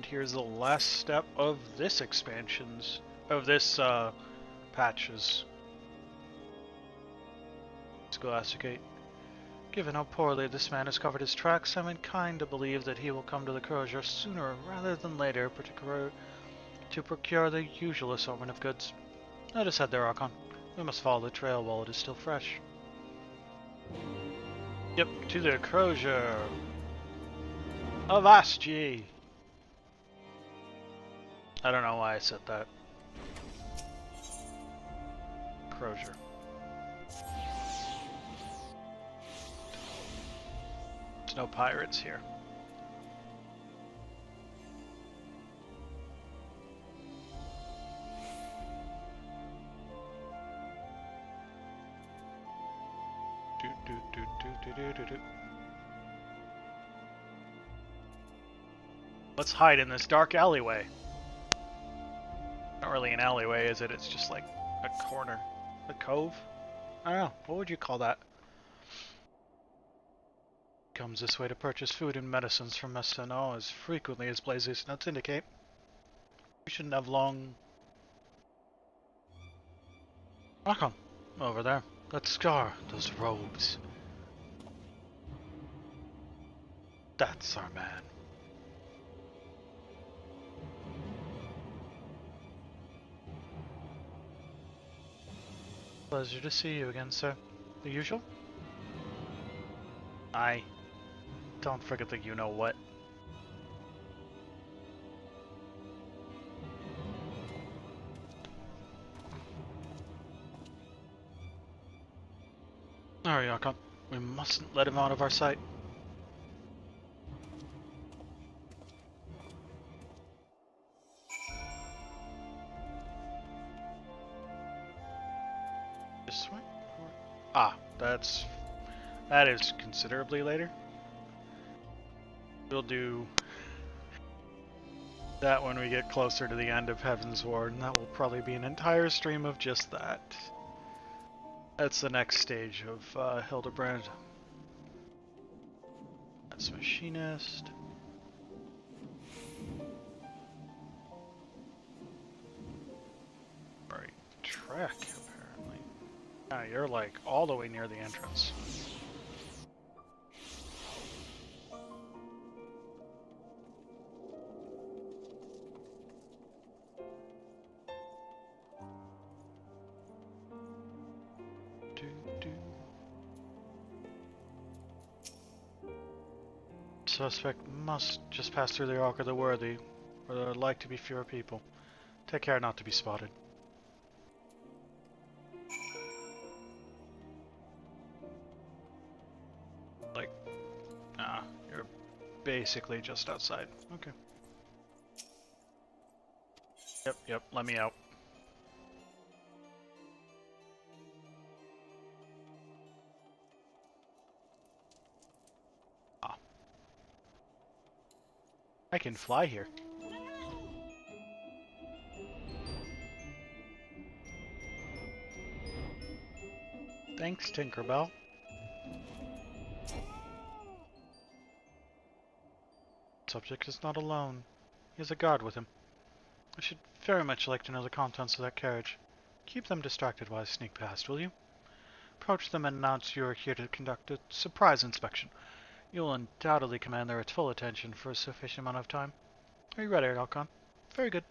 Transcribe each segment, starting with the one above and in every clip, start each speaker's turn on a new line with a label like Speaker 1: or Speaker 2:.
Speaker 1: And here's the last step of this patch's Scholasticate. Given how poorly this man has covered his tracks, I'm inclined to believe that he will come to the Crozier sooner rather than later, particularly to procure the usual assortment of goods. Let us head there, Archon. We must follow the trail while it is still fresh. Yep, to the Crozier. Avast ye! I don't know why I said that. Crozier. There's no pirates here. Let's hide in this dark alleyway. Not really an alleyway, is it? It's just like a corner. A cove? I don't know. What would you call that? Comes this way to purchase food and medicines from Mestano as frequently as Blaze's notes indicate. We shouldn't have long... Archon, over there. Let's scar those robes. That's our man. Pleasure to see you again, sir. The usual? Aye. Don't forget the you-know-what. Alright, Archon. We mustn't let him out of our sight. This way? Ah, that is considerably later. We'll do that when we get closer to the end of Heavensward, and that will probably be an entire stream of just that. That's the next stage of Hildebrand. That's Machinist. Right track, apparently. Ah, you're like all the way near the entrance. Suspect must just pass through the Ark of the Worthy, where there are like to be fewer people. Take care not to be spotted. Like, you're basically just outside. Okay. Yep, let me out. I can fly here. Thanks, Tinkerbell. Subject is not alone. He has a guard with him. I should very much like to know the contents of that carriage. Keep them distracted while I sneak past, will you? Approach them and announce you are here to conduct a surprise inspection. You will undoubtedly command their full attention for a sufficient amount of time. Are you ready, Archon? Very good.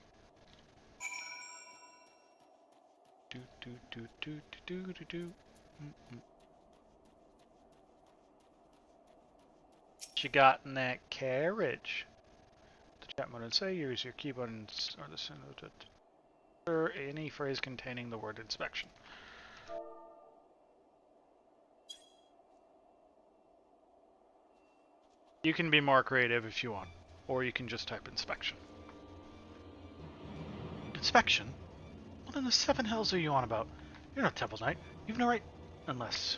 Speaker 1: What you got in that carriage? The chat mode and say use your keyboard and or the any phrase containing the word inspection. You can be more creative if you want, or you can just type inspection. Inspection? What in the seven hells are you on about? You're not Temple Knight. You've no right... unless...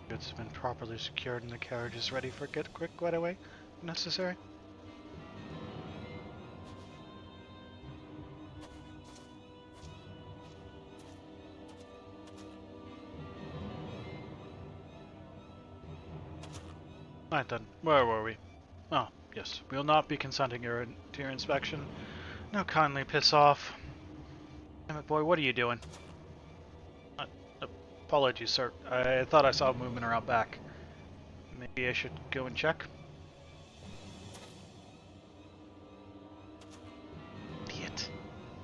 Speaker 1: Goods have been properly secured and the carriage is ready for a quick getaway, if necessary. Right then, where were we? Oh, yes, we will not be consenting to your inspection. Now kindly piss off. Damn it, boy, what are you doing? Uh, Apologies, sir. I thought I saw movement around back. Maybe I should go and check? Idiot.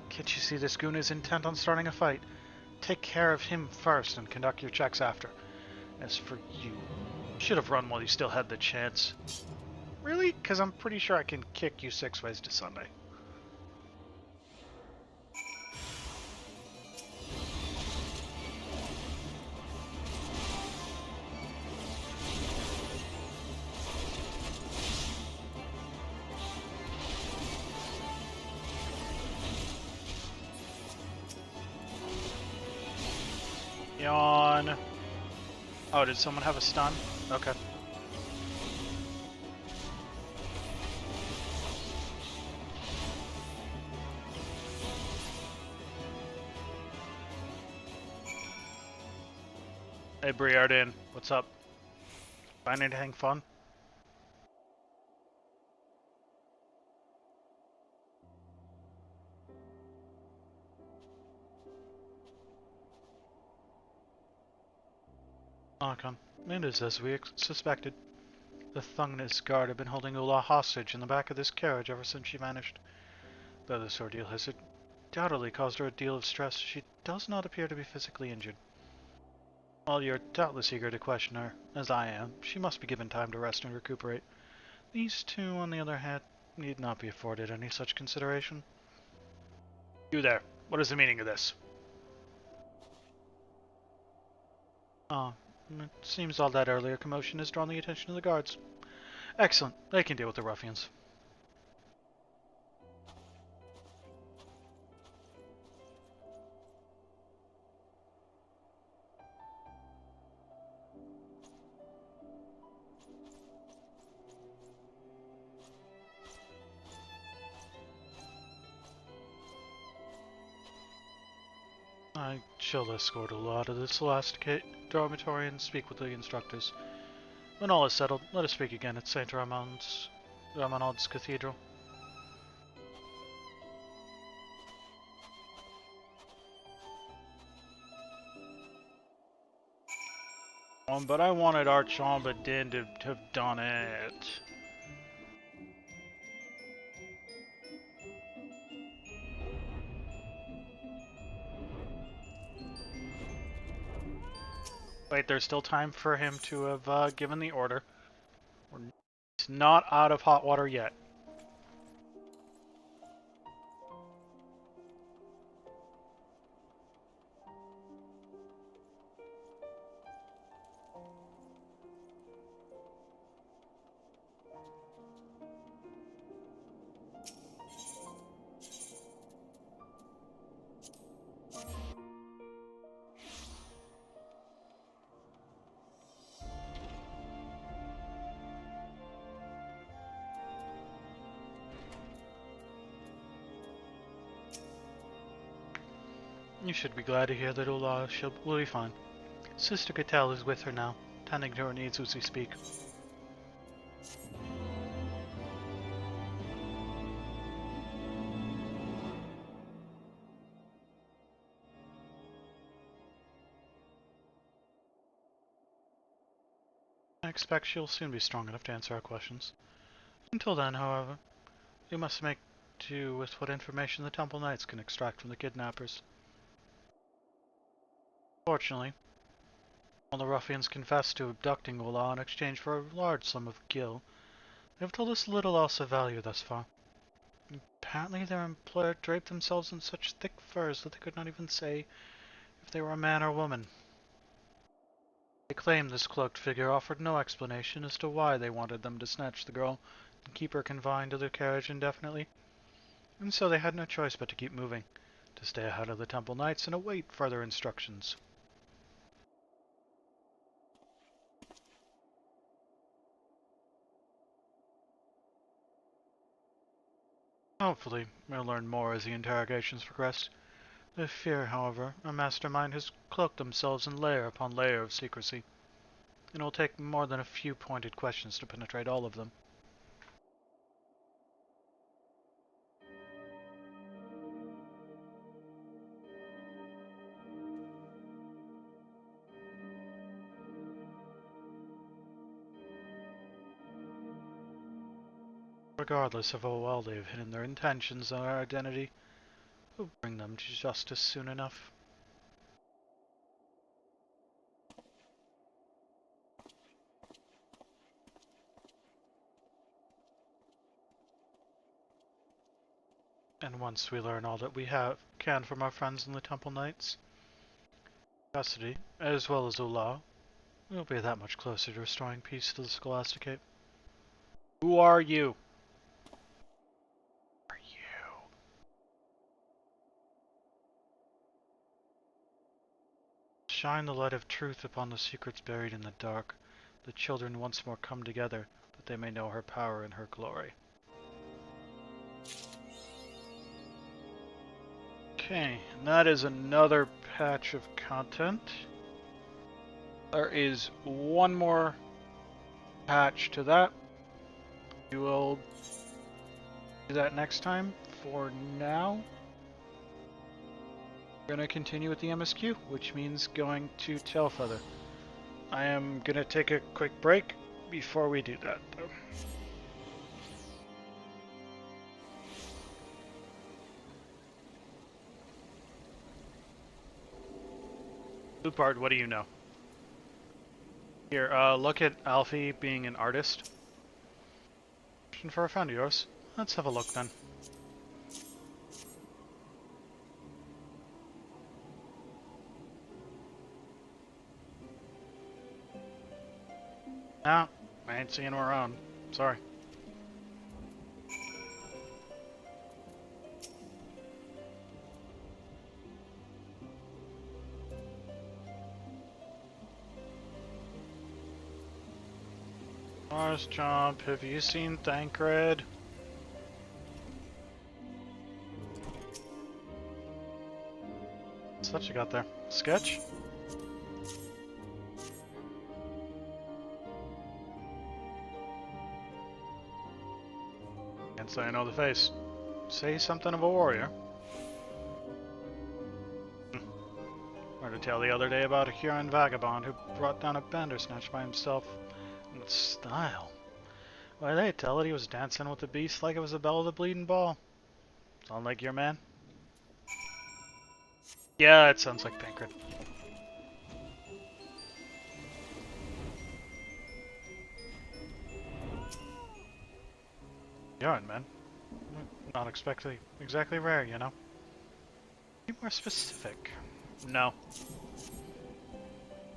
Speaker 1: Can't you see this goon is intent on starting a fight? Take care of him first and conduct your checks after. As for you, should have run while you still had the chance. Really? Because I'm pretty sure I can kick you 6 ways to Sunday. Yawn. Oh, did someone have a stun? Okay. Hey, Briardin, what's up? Find anything fun? Archon, it is as we suspected. The Thungness guard have been holding Ula hostage in the back of this carriage ever since she vanished. Though this ordeal has undoubtedly caused her a deal of stress, she does not appear to be physically injured. While you're doubtless eager to question her, as I am, she must be given time to rest and recuperate. These two, on the other hand, need not be afforded any such consideration. You there, what is the meaning of this? Ah, it seems all that earlier commotion has drawn the attention of the guards. Excellent, they can deal with the ruffians. I shall escort Ula out of the Scholastic dormitory and speak with the instructors. When all is settled, let us speak again at St. Ramonald's Cathedral. But I wanted Archambadin to have done it. Wait, there's still time for him to have given the order. He's not out of hot water yet. You should be glad to hear that Ula will be fine. Sister Cattell is with her now, tending to her needs as we speak. I expect she'll soon be strong enough to answer our questions. Until then, however, we must make do with what information the Temple Knights can extract from the kidnappers. Fortunately, while the ruffians confessed to abducting Ula in exchange for a large sum of gil, they have told us little else of value thus far. Apparently their employer draped themselves in such thick furs that they could not even say if they were a man or woman. They claim this cloaked figure offered no explanation as to why they wanted them to snatch the girl and keep her confined to their carriage indefinitely, and so they had no choice but to keep moving, to stay ahead of the Temple Knights and await further instructions. Hopefully, we'll learn more as the interrogations progress. I fear, however, our mastermind has cloaked themselves in layer upon layer of secrecy. and it will take more than a few pointed questions to penetrate all of them. Regardless of how well they have hidden their intentions and our identity, we'll bring them to justice soon enough. And once we learn all that we can from our friends in the Temple Knights, custody, as well as Ula, we'll be that much closer to restoring peace to the Scholasticate. Who are you? Who are you? Shine the light of truth upon the secrets buried in the dark. The children once more come together, that they may know her power and her glory. Okay, and that is another patch of content. There is one more patch to that. We will do that next time. For now, we're going to continue with the MSQ, which means going to Tailfeather. I am going to take a quick break before we do that, though. Loopard, what do you know? Here, look at Alfie being an artist. For a friend of yours. Let's have a look then. No, I ain't seeing him around. Sorry. Mars Jump, have you seen Thancred? What's that you got there? Sketch? Can't say I know the face. Say something of a warrior. Heard a tale the other day about a Huron vagabond who brought down a bandersnatch by himself. With style. Why, they tell it he was dancing with the beast like it was the bell of the bleeding ball. Sound like your man? Yeah, it sounds like Thancred. Huron, man. Not exactly rare, you know? Be more specific. No.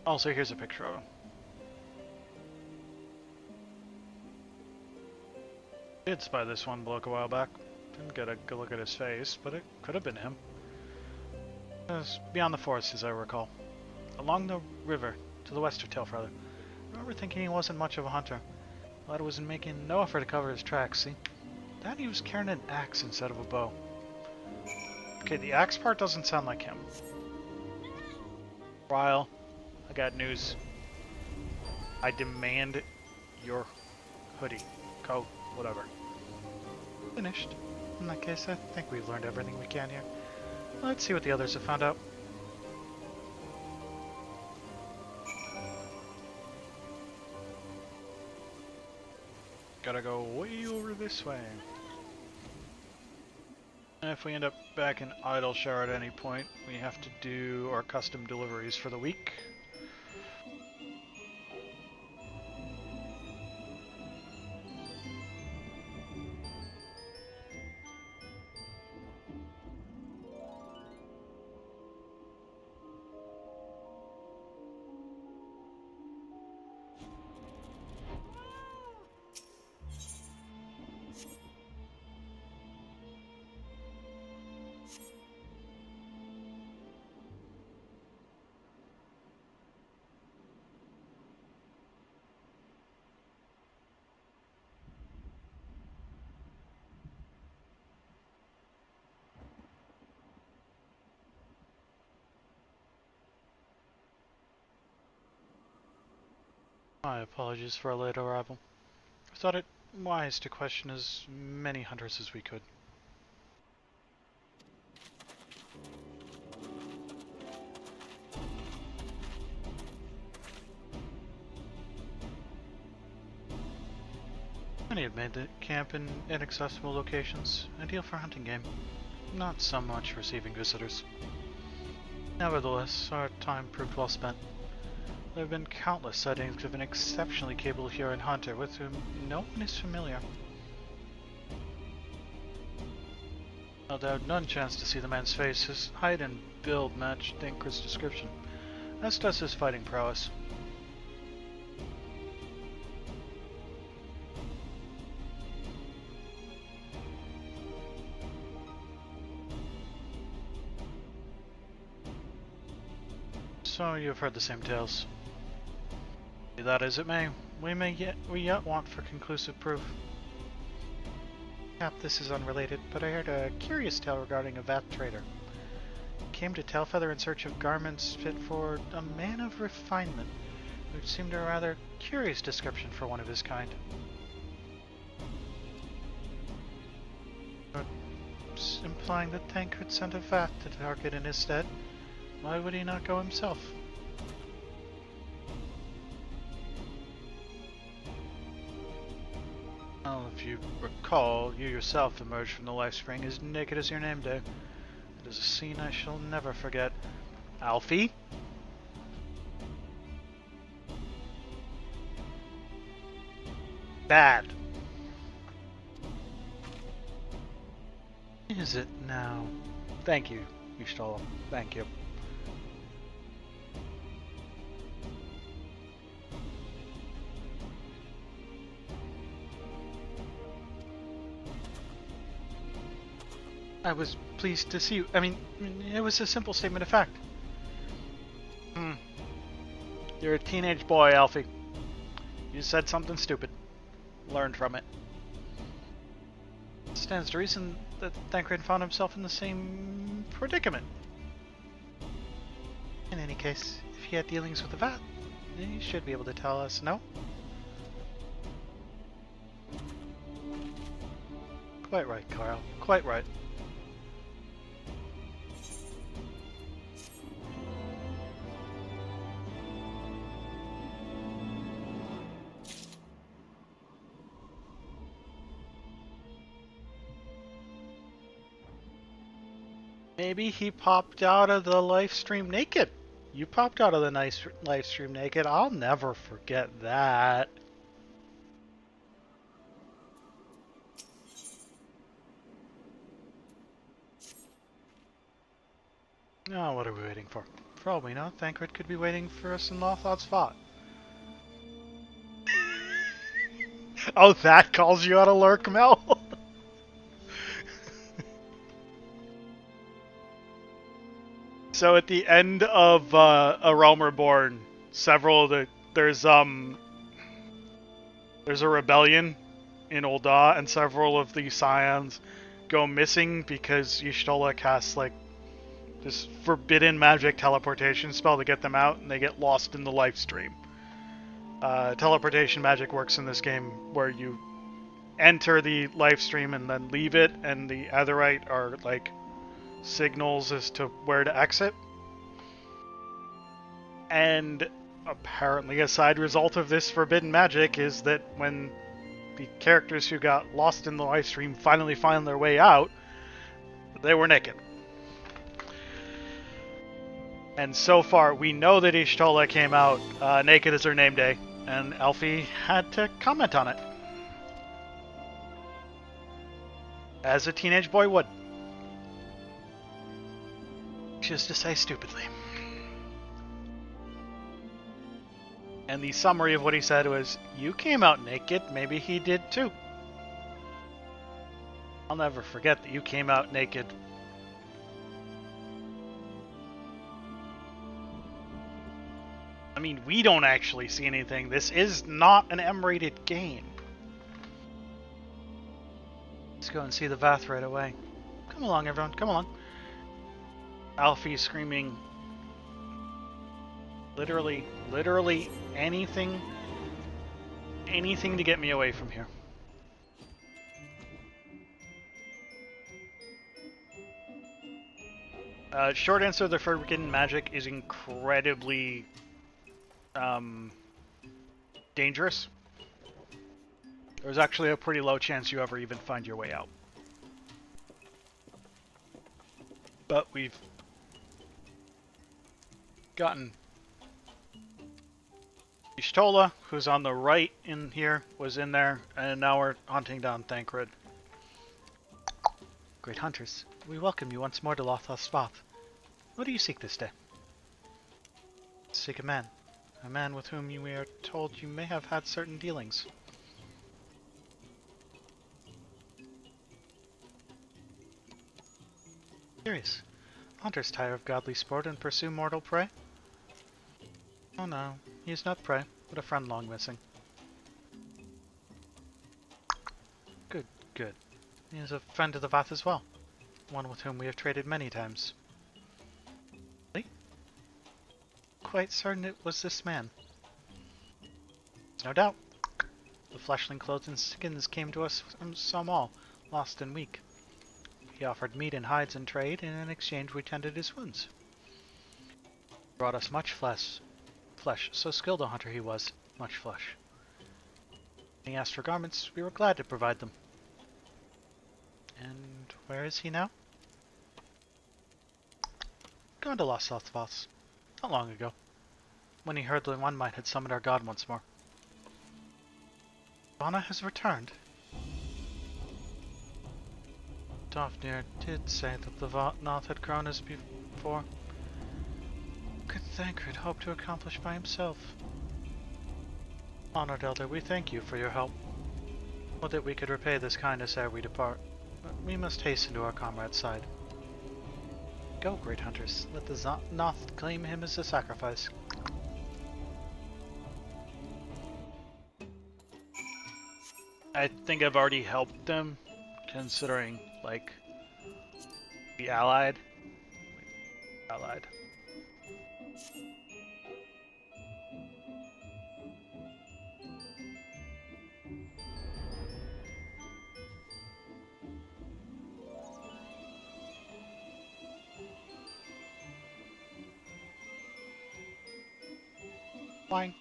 Speaker 1: Also, here's a picture of him. Did spy this one bloke a while back. Didn't get a good look at his face, but it could have been him. It was beyond the forest, as I recall. Along the river, to the west of Tailfeather. I remember thinking he wasn't much of a hunter. Lad was making no effort to cover his tracks, see? Then he was carrying an axe instead of a bow. Okay, the axe part doesn't sound like him. Ryle, I got news. I demand your hoodie, coat, whatever. Finished. In that case, I think we've learned everything we can here. Let's see what the others have found out. Gotta go way over this way. And if we end up back in Idleshire at any point, we have to do our custom deliveries for the week. My apologies for a late arrival. I thought it wise to question as many hunters as we could. Many have made the camp in inaccessible locations, ideal for hunting game. Not so much receiving visitors. Nevertheless, our time proved well spent. There have been countless sightings of an exceptionally capable Huron hunter with whom no one is familiar. Although none chanced to see the man's face, his height and build matched Thancred's description, as does his fighting prowess. So you have heard the same tales. Be that as it may, we yet want for conclusive proof. Cap, this is unrelated, but I heard a curious tale regarding a Vath trader. Came to Tailfeather in search of garments fit for a man of refinement, which seemed a rather curious description for one of his kind. But implying that Thancred sent a Vath to target in his stead. Why would he not go himself? Well, if you recall, you yourself emerged from the life spring as naked as your name day. It is a scene I shall never forget. Alfie? Bad. Is it now? Thank you, Y'shtola. Thank you. I was pleased to see you. I mean, it was a simple statement of fact. You're a teenage boy, Alfie. You said something stupid. Learned from it. Stands to reason that Thancred found himself in the same predicament. In any case, if he had dealings with the Vath, he should be able to tell us, no? Quite right, Carl. Quite right. Maybe he popped out of the live stream naked. You popped out of the nice live stream naked. I'll never forget that. Now, what are we waiting for? For all we know, Thancred could be waiting for us in Lothod's Vought. Oh, that calls you out of lurk, Mel? So at the end of A Realm Reborn, there's a rebellion in Ul'dah, and several of the Scions go missing because Y'shtola casts like this forbidden magic teleportation spell to get them out, and they get lost in the live stream. Teleportation magic works in this game where you enter the live stream and then leave it, and the Aetheryte are like signals as to where to exit. And apparently a side result of this forbidden magic is that when the characters who got lost in the live stream finally find their way out, they were naked. And so far, we know that Y'shtola came out naked as her name day, and Alfie had to comment on it. As a teenage boy would. Just to say stupidly. And the summary of what he said was, you came out naked, maybe he did too. I'll never forget that you came out naked. I mean, we don't actually see anything. This is not an M-rated game. Let's go and see the Vath right away. Come along, everyone. Come along. Alfie screaming literally anything anything to get me away from here. Short answer, the Forbidden Magic is incredibly dangerous. There's actually a pretty low chance you ever even find your way out. But we've gotten Miqo'te, who's on the right in here, was in there, and now we're hunting down Thancred. Great hunters, we welcome you once more to Lothos Swath. What do you seek this day? Seek a man with whom we are told you may have had certain dealings. Curious. Hunters tire of godly sport and pursue mortal prey? Oh no, he is not prey, but a friend long missing. Good, good. He is a friend of the Vath as well. One with whom we have traded many times. Really? Quite certain it was this man. No doubt. The fleshling clothes and skins came to us from Somal, lost and weak. He offered meat and hides in trade, and in exchange we tended his wounds. He brought us much flesh, so skilled a hunter he was, much flesh. When he asked for garments, we were glad to provide them. And where is he now? Gone to Lost Southvoss, not long ago, when he heard the One Might had summoned our god once more. Vana has returned. Dofnir did say that the Noth had grown as before. What could Thancred hope to accomplish by himself? Honored Elder, we thank you for your help. Would that we could repay this kindness ere we depart, but we must hasten to our comrade's side. Go, great hunters, let the Noth claim him as a sacrifice. I think I've already helped them, considering, like, the allied. Flying.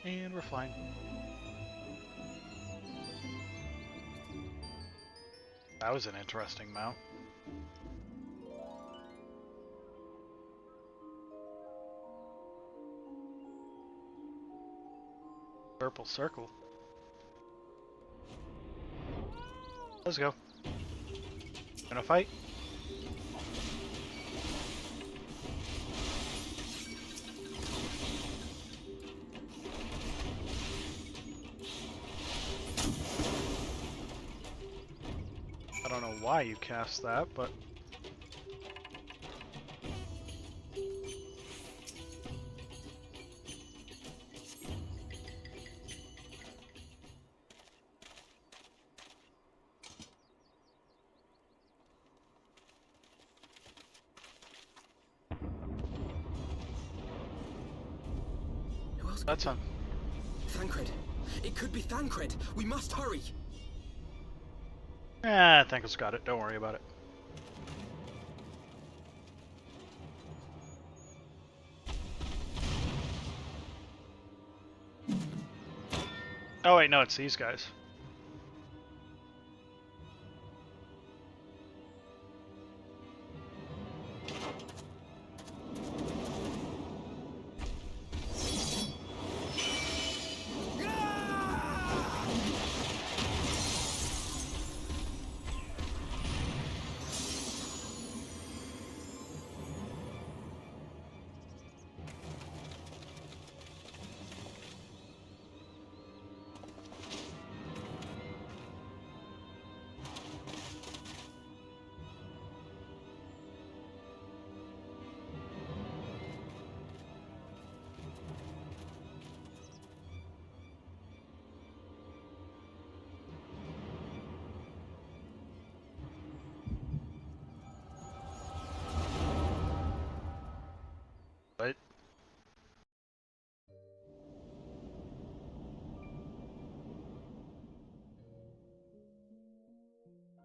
Speaker 1: And we're flying. That was an interesting mount. Purple circle. Let's go. Gonna fight? I don't know why you cast that, but... That's on.
Speaker 2: Thancred. It could be Thancred. We must hurry.
Speaker 1: I think it's got it. Don't worry about it. Oh wait, no, it's these guys.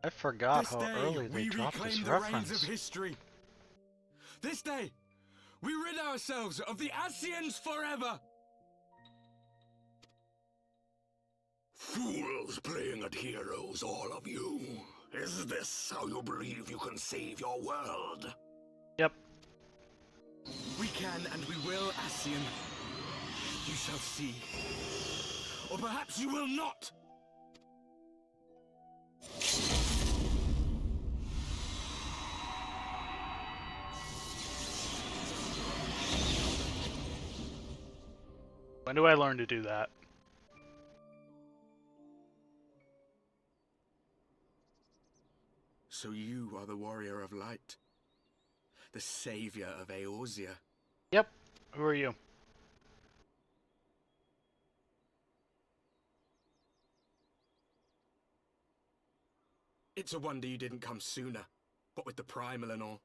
Speaker 1: I forgot
Speaker 2: This
Speaker 1: how
Speaker 2: day,
Speaker 1: early they
Speaker 2: we
Speaker 1: dropped this
Speaker 2: reclaim the reins
Speaker 1: reference.
Speaker 2: of history. This day, we rid ourselves of the Ascians forever.
Speaker 3: Fools playing at heroes, all of you. Is this how you believe you can save your world?
Speaker 1: Yep.
Speaker 2: We can and we will, Ascian. You shall see. Or perhaps you will not.
Speaker 1: When do I learn to do that?
Speaker 2: So you are the warrior of light. The savior of Eorzea.
Speaker 1: Yep. Who are you?
Speaker 2: It's a wonder you didn't come sooner, what with the primal and all.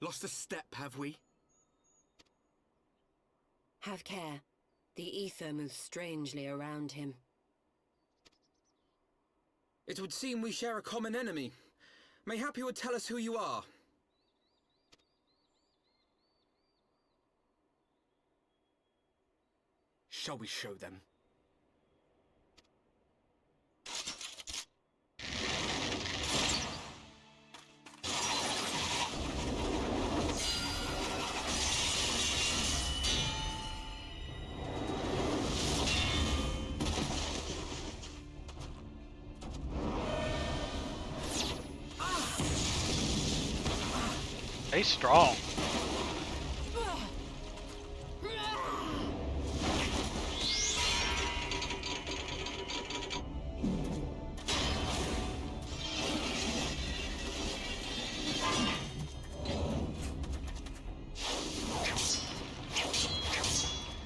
Speaker 2: Lost a step, have we?
Speaker 4: Have care. The ether moves strangely around him.
Speaker 2: It would seem we share a common enemy. Mayhap you would tell us who you are. Shall we show them?
Speaker 1: Stay strong.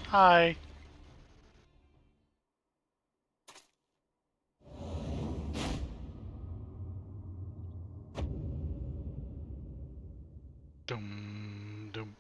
Speaker 1: Hi. Dum dum.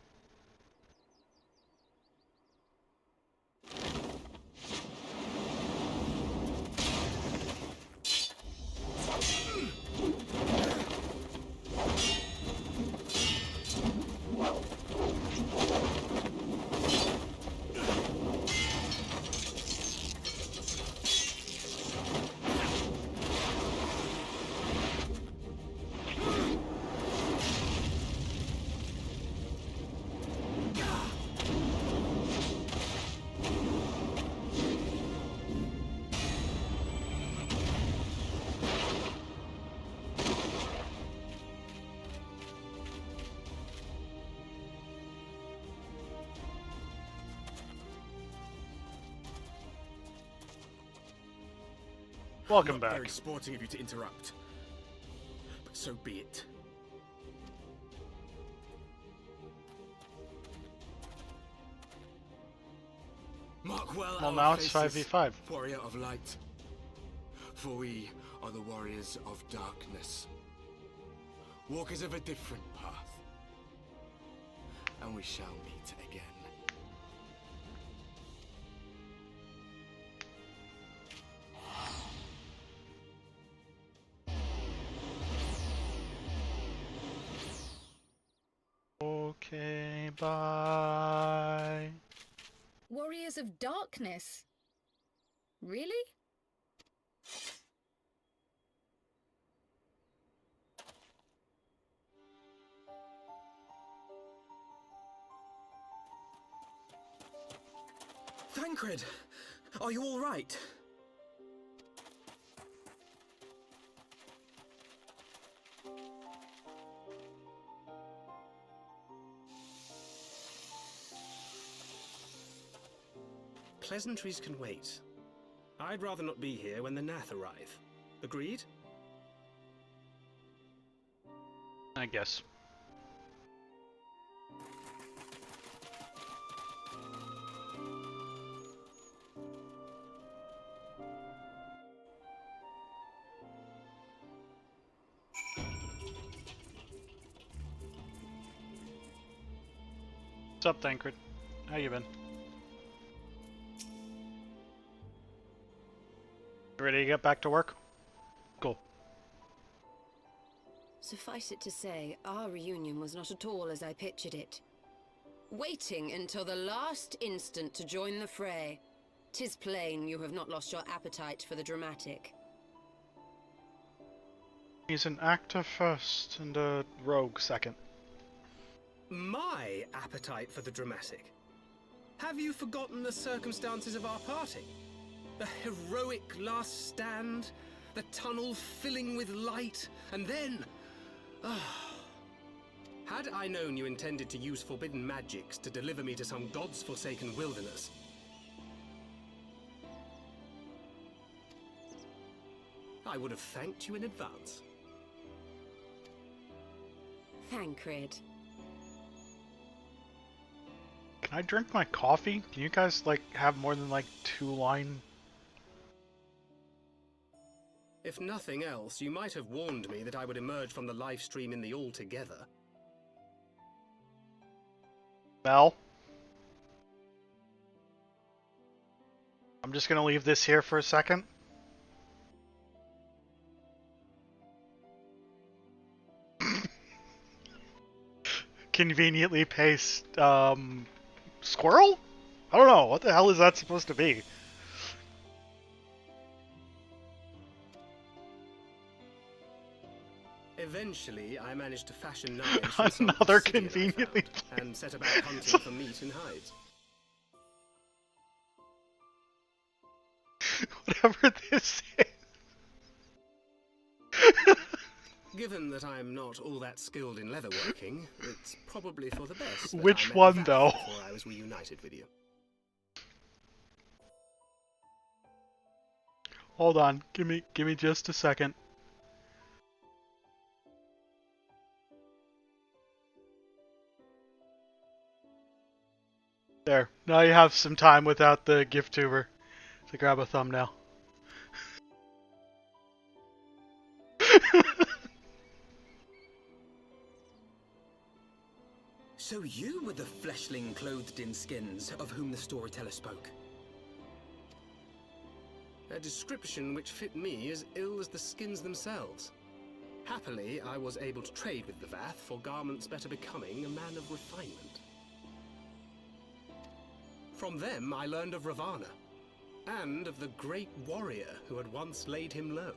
Speaker 1: Welcome
Speaker 2: Not
Speaker 1: back.
Speaker 2: very sporting of you to interrupt. But so be it. Mark well
Speaker 1: Well,
Speaker 2: our
Speaker 1: now it's
Speaker 2: faces,
Speaker 1: 5v5.
Speaker 2: warrior of light. For we are the warriors of darkness. Walkers of a different path. And we shall meet again.
Speaker 1: Okay, bye.
Speaker 5: Warriors of Darkness? Really?
Speaker 2: Thancred! Are you all right?
Speaker 6: Pleasantries can wait. I'd rather not be here when the Nath arrive. Agreed?
Speaker 1: I guess. What's up, Thancred? How you been? You ready to get back to work? Cool.
Speaker 4: Suffice it to say, our reunion was not at all as I pictured it. Waiting until the last instant to join the fray. 'Tis plain you have not lost your appetite for the dramatic.
Speaker 1: He's an actor first and a rogue second.
Speaker 6: My appetite for the dramatic? Have you forgotten the circumstances of our parting? The heroic last stand, the tunnel filling with light, and then... Had I known you intended to use forbidden magics to deliver me to some god's forsaken wilderness, I would have thanked you in advance.
Speaker 4: Thancred.
Speaker 1: Can I drink my coffee? Can you guys, like, have more than, like, 2-line?
Speaker 6: If nothing else, you might have warned me that I would emerge from the live stream in the altogether.
Speaker 1: Mel? I'm just gonna leave this here for a second. Conveniently paced, squirrel? I don't know, what the hell is that supposed to be?
Speaker 6: Eventually, I managed to fashion knives from some
Speaker 1: Another
Speaker 6: obsidian I
Speaker 1: conveniently
Speaker 6: found, and set about hunting for meat and hides.
Speaker 1: Whatever this is.
Speaker 6: Given that I'm not all that skilled in leatherworking, it's probably for the best that
Speaker 1: Which
Speaker 6: I met
Speaker 1: one,
Speaker 6: Vath
Speaker 1: though?
Speaker 6: Before I was reunited with you.
Speaker 1: Hold on, give me just a second. There, now you have some time without the gift tuber to grab a thumbnail.
Speaker 7: So you were the fleshling clothed in skins of whom the storyteller spoke?
Speaker 6: A description which fit me as ill as the skins themselves. Happily, I was able to trade with the Vath for garments better becoming a man of refinement. From them, I learned of Ravana, and of the great warrior who had once laid him low.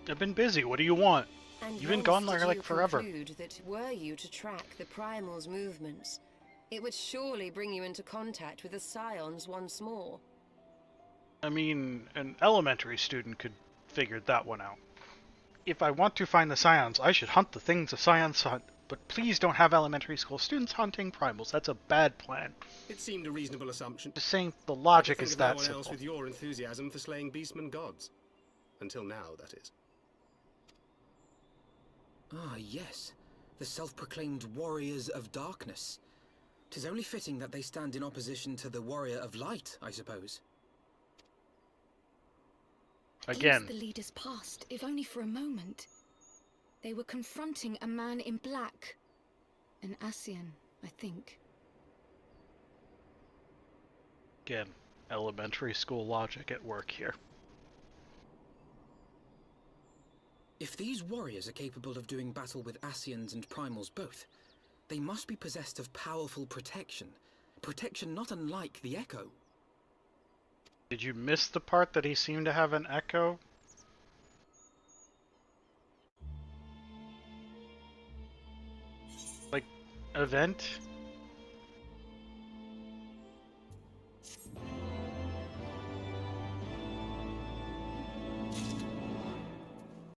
Speaker 1: I've been busy, what do you want?
Speaker 4: And
Speaker 1: You've been
Speaker 4: whence
Speaker 1: gone
Speaker 4: did
Speaker 1: like
Speaker 4: you
Speaker 1: forever.
Speaker 4: conclude that were you to track the Primal's movements, it would surely bring you into contact with the Scions once more?
Speaker 1: I mean, an elementary student could figure that one out. If I want to find the Scions, I should hunt the things the Scions hunt. But please don't have elementary school students hunting primals. That's a bad plan.
Speaker 6: It seemed a reasonable assumption.
Speaker 1: Just saying the logic
Speaker 6: I could
Speaker 1: is
Speaker 6: think of
Speaker 1: that
Speaker 6: no one else
Speaker 1: simple.
Speaker 6: with your enthusiasm for slaying beastmen gods. Until now, that is.
Speaker 7: Ah, yes. The self-proclaimed warriors of darkness. 'Tis only fitting that they stand in opposition to the warrior of light, I suppose.
Speaker 1: Again,
Speaker 5: Glimpse the leaders past, if only for a moment. They were confronting a man in black. An Ascian, I think.
Speaker 1: again, elementary school logic at work here.
Speaker 7: If these warriors are capable of doing battle with Ascians and Primals both, they must be possessed of powerful protection. Protection not unlike the Echo.
Speaker 1: Did you miss the part that he seemed to have an echo? Like, event?